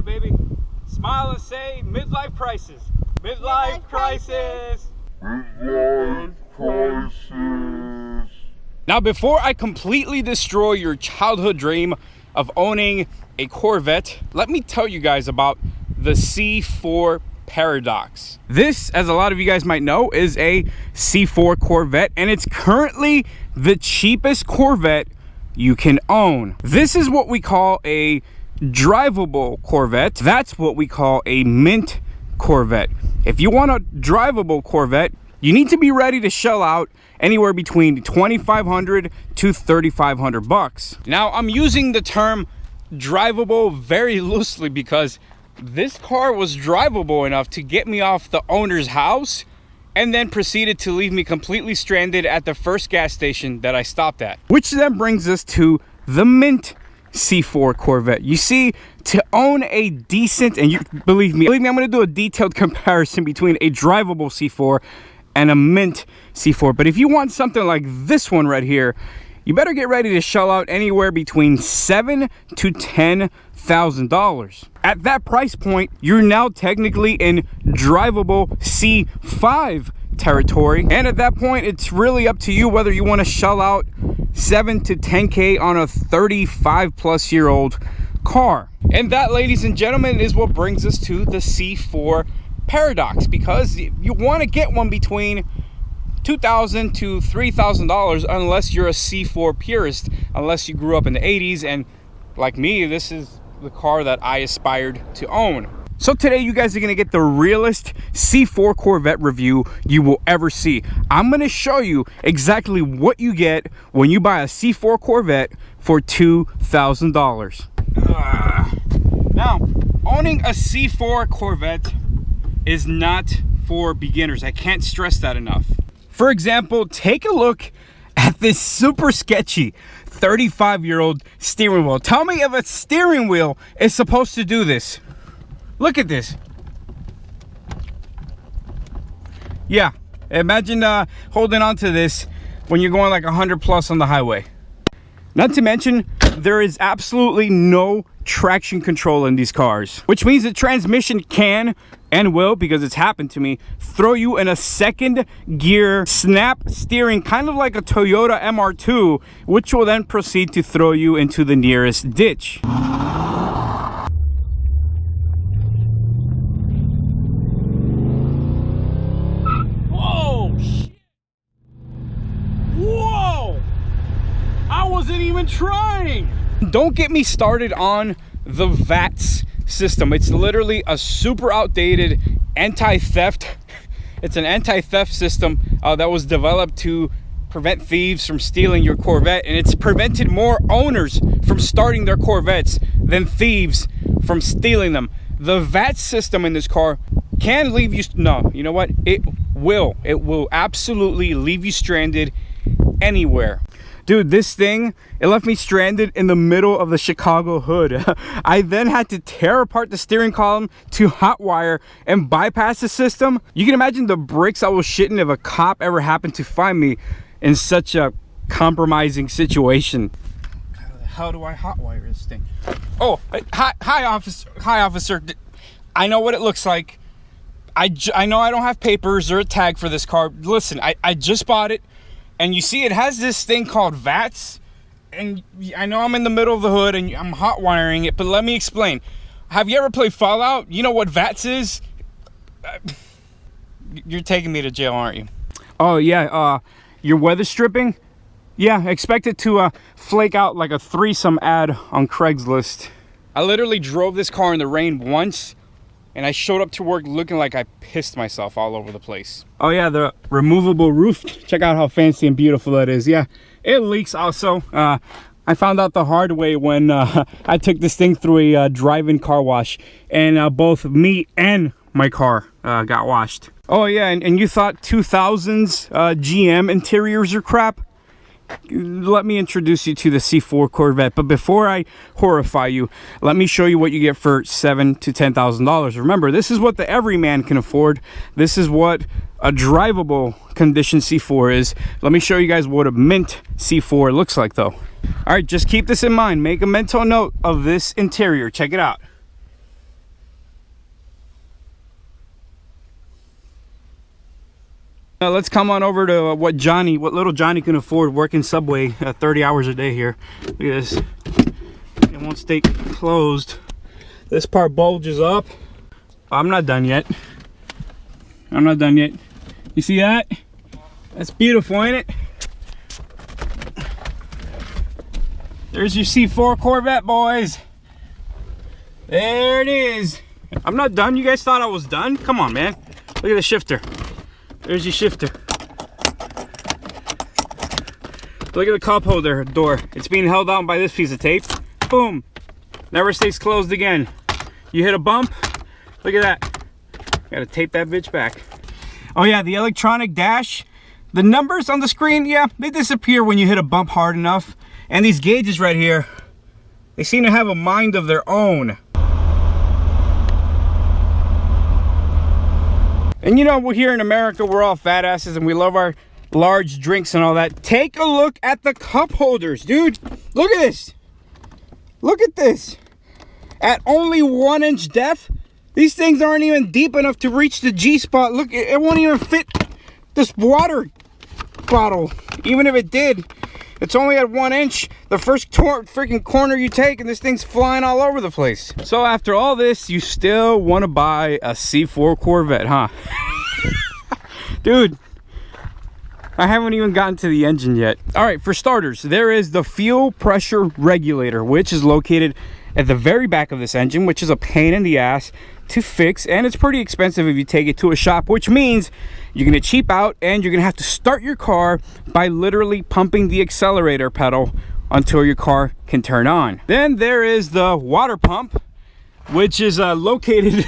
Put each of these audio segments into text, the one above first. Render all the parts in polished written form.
baby. Smile and say midlife crisis. Midlife crisis. Midlife crisis. Now, before I completely destroy your childhood dream of owning a Corvette, let me tell you guys about the C4 paradox. This, as a lot of you guys might know, is a C4 Corvette, and it's currently the cheapest Corvette you can own. This is what we call a drivable Corvette. That's what we call a mint Corvette. If you want a drivable Corvette, you need to be ready to shell out anywhere between $2,500 to $3,500 bucks. Now, I'm using the term drivable very loosely because this car was drivable enough to get me off the owner's house and then proceeded to leave me completely stranded at the first gas station that I stopped at. Which then brings us to the mint C4 Corvette. You see, to own a decent, and you believe me, I'm gonna do a detailed comparison between a drivable C4 and a mint C4. But if you want something like this one right here, you better get ready to shell out anywhere between $7,000 to $10,000. At that price point, you're now technically in drivable C5 territory. And at that point, it's really up to you whether you want to shell out $7 to $10K on a 35-plus-year-old car. And that, ladies and gentlemen, is what brings us to the C4 paradox, because you want to get one between $2,000 to $3,000 unless you're a C4 purist, unless you grew up in the 80s, and like me, this is the car that I aspired to own. So today you guys are going to get the realest C4 Corvette review you will ever see. I'm going to show you exactly what you get when you buy a C4 Corvette for $2,000. Now, owning a C4 Corvette is not for beginners. I can't stress that enough. For example, take a look at this super sketchy 35-year-old steering wheel. Tell me if a steering wheel is supposed to do this. Look at this. Yeah, imagine holding on to this when you're going like 100 plus on the highway. Not to mention, there is absolutely no traction control in these cars, which means the transmission can and will, because it's happened to me, throw you in a second gear snap steering, kind of like a Toyota MR2, which will then proceed to throw you into the nearest ditch. Whoa! Whoa! I wasn't even trying! Don't get me started on the VATS system. It's literally a super outdated anti-theft. It's an anti-theft system that was developed to prevent thieves from stealing your Corvette, and it's prevented more owners from starting their Corvettes than thieves from stealing them. The VATS system in this car can leave you, no, you know what? It will absolutely leave you stranded anywhere. Dude, this thing, it left me stranded in the middle of the Chicago hood. I then had to tear apart the steering column to hotwire and bypass the system. You can imagine the bricks I was shitting if a cop ever happened to find me in such a compromising situation. How do I hotwire this thing? Oh, hi officer. I know what it looks like. I know I don't have papers or a tag for this car. Listen, I just bought it. And you see, it has this thing called VATS, and I know I'm in the middle of the hood and I'm hot wiring it, but let me explain. Have you ever played Fallout? You know what VATS is? You're taking me to jail, aren't you? Oh yeah, you're weather stripping? Yeah, expect it to flake out like a threesome ad on Craigslist. I literally drove this car in the rain once, and I showed up to work looking like I pissed myself all over the place. Oh yeah, the removable roof. Check out how fancy and beautiful that is. Yeah, it leaks also. I found out the hard way when I took this thing through a drive-in car wash, and both me and my car got washed. Oh yeah, and you thought 2000s GM interiors are crap? Let me introduce you to the C4 Corvette, but before I horrify you, let me show you what you get for $7,000 to $10,000. Remember, this is what the everyman can afford. This is what a drivable condition C4 is. Let me show you guys what a mint C4 looks like though. All right, just keep this in mind. Make a mental note of this interior. Check it out. Let's come on over to what little Johnny can afford working Subway 30 hours a day here. Look at this. It won't stay closed. This part bulges up. I'm not done yet. I'm not done yet. You see that? That's beautiful, ain't it? There's your C4 Corvette, boys. There it is. I'm not done. You guys thought I was done? Come on, man. Look at the shifter. There's your shifter. Look at the cup holder door. It's being held on by this piece of tape. Boom. Never stays closed again. You hit a bump. Look at that. Gotta tape that bitch back. Oh yeah, the electronic dash. The numbers on the screen, yeah, they disappear when you hit a bump hard enough. And these gauges right here, they seem to have a mind of their own. And you know, we're here in America, we're all fat asses and we love our large drinks and all that. Take a look at the cup holders, dude. Look at this. Look at this. At only 1 inch depth, these things aren't even deep enough to reach the G spot. Look, it won't even fit this water bottle. Even if it did, it's only at 1 inch. The first freaking corner you take and this thing's flying all over the place. So after all this, you still want to buy a C4 Corvette, huh? Dude, I haven't even gotten to the engine yet. All right, for starters, there is the fuel pressure regulator, which is located at the very back of this engine, which is a pain in the ass to fix, and it's pretty expensive if you take it to a shop, which means you're gonna cheap out and you're gonna have to start your car by literally pumping the accelerator pedal until your car can turn on. Then there is the water pump, which is located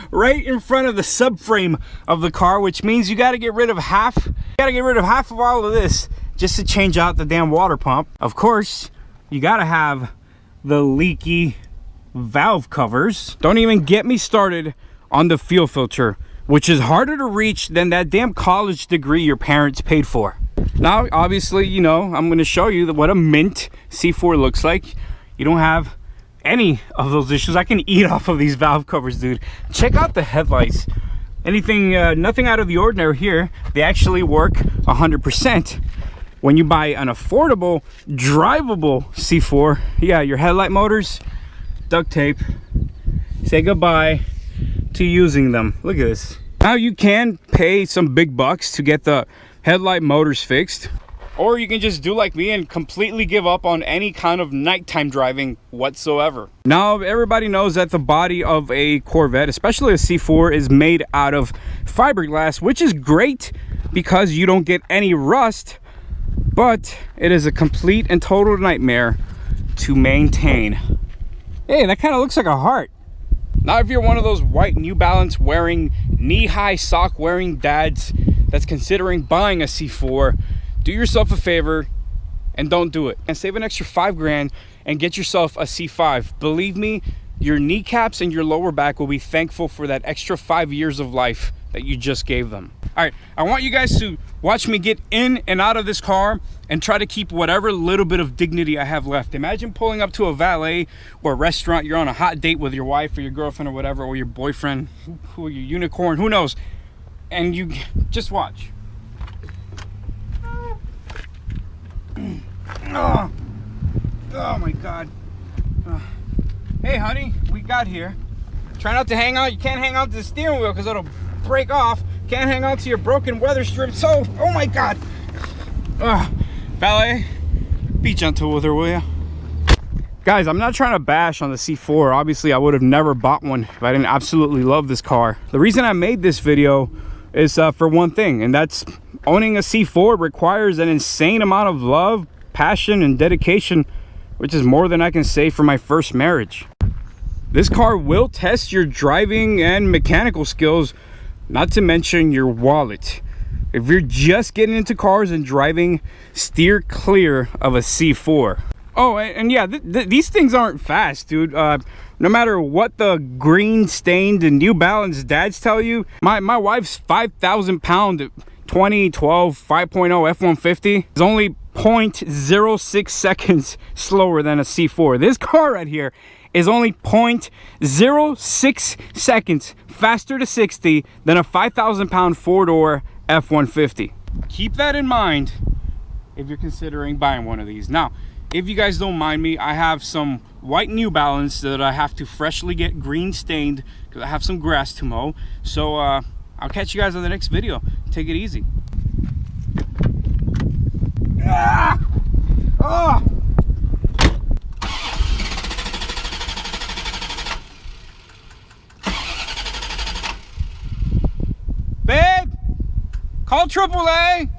right in front of the subframe of the car, which means you got to get rid of half of all of this just to change out the damn water pump. Of course, you got to have the leaky valve covers. Don't even get me started on the fuel filter, which is harder to reach than that damn college degree your parents paid for. Now, obviously, you know, I'm going to show you what a mint C4 looks like. You don't have any of those issues. I can eat off of these valve covers, dude. Check out the headlights. Nothing out of the ordinary here. They actually work 100%. When you buy an affordable, drivable C4, yeah, your headlight motors, duct tape, say goodbye to using them. Look at this. Now you can pay some big bucks to get the headlight motors fixed, or you can just do like me and completely give up on any kind of nighttime driving whatsoever. Now everybody knows that the body of a Corvette, especially a C4, is made out of fiberglass, which is great because you don't get any rust, but it is a complete and total nightmare to maintain. Hey, that kind of looks like a heart. Now if you're one of those white New Balance wearing, knee-high sock wearing dads that's considering buying a C4, do yourself a favor and don't do it, and save an extra $5 grand and get yourself a C5. Believe me, your kneecaps and your lower back will be thankful for that extra 5 years of life that you just gave them. All right, I want you guys to watch me get in and out of this car and try to keep whatever little bit of dignity I have left. Imagine pulling up to a valet or a restaurant. You're on a hot date with your wife or your girlfriend or whatever, or your boyfriend, or your unicorn, who knows, and you just watch. Oh my God. Hey honey, we got here. Try not to hang on. You can't hang on to the steering wheel because it'll break off. Can't hang on to your broken weather strip. So, oh my God. Valet, be gentle with her, will you? Guys, I'm not trying to bash on the C4. Obviously, I would have never bought one if I didn't absolutely love this car. The reason I made this video is for one thing, and that's owning a C4 requires an insane amount of love, passion, and dedication, which is more than I can say for my first marriage. This car will test your driving and mechanical skills, not to mention your wallet. If you're just getting into cars and driving, steer clear of a C4. Oh, and yeah, these things aren't fast, dude. No matter what the green stained and New Balance dads tell you, my wife's 5,000 pound 2012 5.0 F-150 is only 0.06 seconds slower than a C4. This car right here is only 0.06 seconds faster to 60 than a 5,000 pound four-door F-150. Keep that in mind if you're considering buying one of these. Now, if you guys don't mind me, I have some white New Balance that I have to freshly get green stained because I have some grass to mow. So I'll catch you guys on the next video. Take it easy. Ah! Oh! Babe, call AAA.